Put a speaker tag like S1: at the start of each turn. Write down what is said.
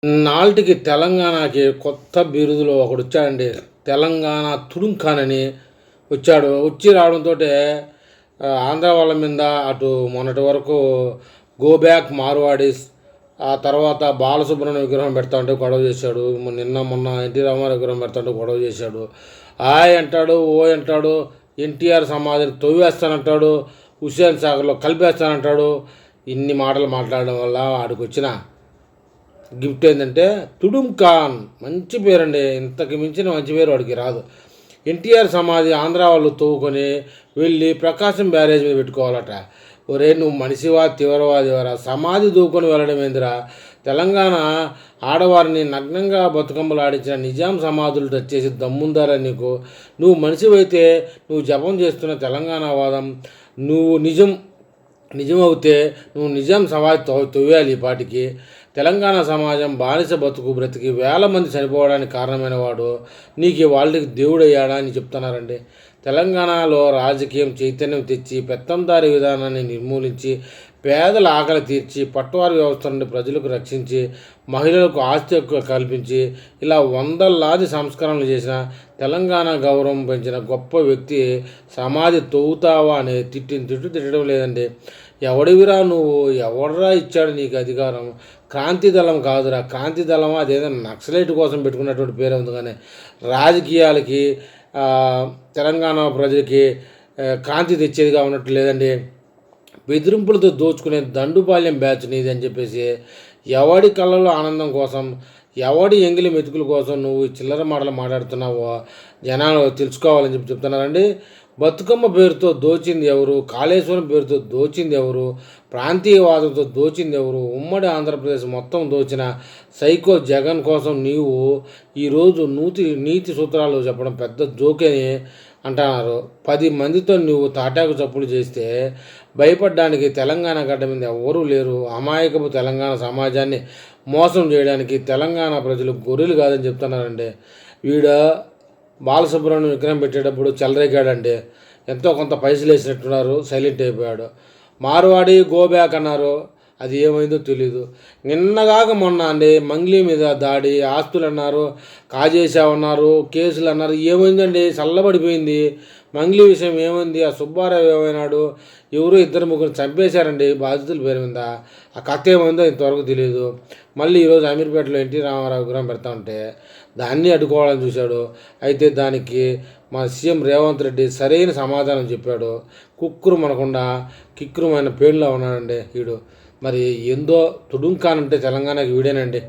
S1: నాల్టికి తెలంగాణకి కొత్త బిరుదులో ఒకడొచ్చాడండి. తెలంగాణ తుడుంఖాన్ అని వచ్చాడు. వచ్చి రావడంతోటే ఆంధ్ర వాళ్ళ మీద అటు మొన్నటి వరకు గో బ్యాక్ మార్వాడీస్, ఆ తర్వాత బాలసుబ్రహ్మణ్యం విగ్రహం పెడతా ఉంటే గొడవ చేశాడు. మొన్న ఎన్టీ రామారావు విగ్రహం పెడతా ఉంటే గొడవ చేశాడు. ఆయ్ అంటాడు, ఓ అంటాడు, ఎన్టీఆర్ సమాధిని తవ్వేస్తానంటాడు, హుస్సేన్ సాగర్లో కలిపేస్తానంటాడు. ఇన్ని మాటలు మాట్లాడడం వల్ల ఆడికి వచ్చిన గిఫ్ట్ ఏంటంటే తుడుంఖాన్. మంచి పేరండి, ఇంతకు మించిన మంచి పేరు వాడికి రాదు. ఎన్టీఆర్ సమాధి ఆంధ్ర వాళ్ళు తవ్వుకొని వెళ్ళి ప్రకాశం బ్యారేజ్ మీద పెట్టుకోవాలట. ఒరే నువ్వు మనిషివా తీవ్రవాదివారా? సమాధి దూకొని వెళ్ళడం ఏందిరా? తెలంగాణ ఆడవారిని నగ్నంగా బతుకమ్మలు ఆడించిన నిజాం సమాధులు టచ్ చేసి దమ్ముందారా నీకు? నువ్వు మనిషివైతే నువ్వు జపం చేస్తున్న తెలంగాణ వాదం నువ్వు నిజమవుతే నువ్వు నిజాం సమాధి తవ్వేయాలి. ఈ పాటికి తెలంగాణ సమాజం బానిస బతుకు బ్రతికి వేల మంది చనిపోవడానికి కారణమైన వాడు నీకు వాళ్ళకి దేవుడయ్యాడా అని చెప్తున్నారండి. తెలంగాణలో రాజకీయం చైతన్యం తెచ్చి పెత్తందారి విధానాన్ని నిర్మూలించి పేదల ఆకలి తీర్చి పట్టువారి వ్యవస్థ నుండి ప్రజలకు రక్షించి మహిళలకు ఆస్తి హక్కు కల్పించి ఇలా వందలాది సంస్కరణలు చేసిన తెలంగాణ గౌరవం పెంచిన గొప్ప వ్యక్తి సమాధి తవ్వుతావా అని తిట్టడం లేదండి. ఎవడివిరా నువ్వు? ఎవడరా ఇచ్చాడు నీకు అధికారం? క్రాంతి దళం కాదురా. క్రాంతి దళం అదేదో నక్సలైట్ కోసం పెట్టుకున్నటువంటి పేరు ఉంది, కానీ రాజకీయాలకి తెలంగాణ ప్రజలకి క్రాంతి తెచ్చేదిగా ఉన్నట్టు లేదండి. బెదిరింపులతో దోచుకునే దండుపాల్యం బ్యాచ్ నీది అని చెప్పేసి ఎవడి కళ్ళలో ఆనందం కోసం, ఎవడి ఎంగిలి మెతుకుల కోసం నువ్వు చిల్లర మాటలు మాట్లాడుతున్నావో జనాలు తెలుసుకోవాలని చెప్తున్నారండి. బతుకమ్మ పేరుతో దోచింది ఎవరు? కాళేశ్వరం పేరుతో దోచింది ఎవరు? ప్రాంతీయవాదంతో దోచింది ఎవరు? ఉమ్మడి ఆంధ్రప్రదేశ్ మొత్తం దోచిన సైకో జగన్ కోసం నీవు ఈరోజు నీతి సూత్రాలు చెప్పడం పెద్ద జోకేని అంటున్నారు. 10 మందితో నువ్వు తాటాకు చప్పులు చేస్తే భయపడడానికి తెలంగాణ గడ్డ మీద ఎవరూ లేరు. అమాయకపు తెలంగాణ సమాజాన్ని మోసం చేయడానికి తెలంగాణ ప్రజలు గొర్రెలు కాదని చెప్తున్నారండి. బాలసుబ్రహ్మణ్యం విగ్రహం పెట్టేటప్పుడు చెలరేగాడండి. ఎంతో కొంత పైసలు వేసినట్టున్నారు, సైలెంట్ అయిపోయాడు. మార్వాడి గో బ్యాక్ అన్నారు, అది ఏమైందో తెలీదు. నిన్నగాక మొన్న అండి మంగ్లీ మీద దాడి, ఆస్తులు అన్నారు, కాజేసామన్నారు, కేసులు అన్నారు. ఏమైందండి? చల్లబడిపోయింది. మంగ్లీ విషయం ఏమైంది? ఆ సుబ్బారావు ఏమైనాడు? ఎవరు 2-3 చంపేశారండి బాధితుల పేరు మీద. ఆ కథ ఏమైందో ఇంతవరకు తెలియదు. మళ్ళీ ఈరోజు అమీర్పేటలో ఎన్టీ రామారావు విగ్రహం పెడతా ఉంటే దాన్ని అడ్డుకోవాలని చూశాడు. అయితే దానికి మా సీఎం రేవంత్ రెడ్డి సరైన సమాధానం చెప్పాడు. కుక్కురు మనకుండా కిక్కురుమైన పేర్లో ఉన్నాడండి వీడు. మరి ఏందో తుడుంఖాన్ అంటే తెలంగాణకి వీడేనండి.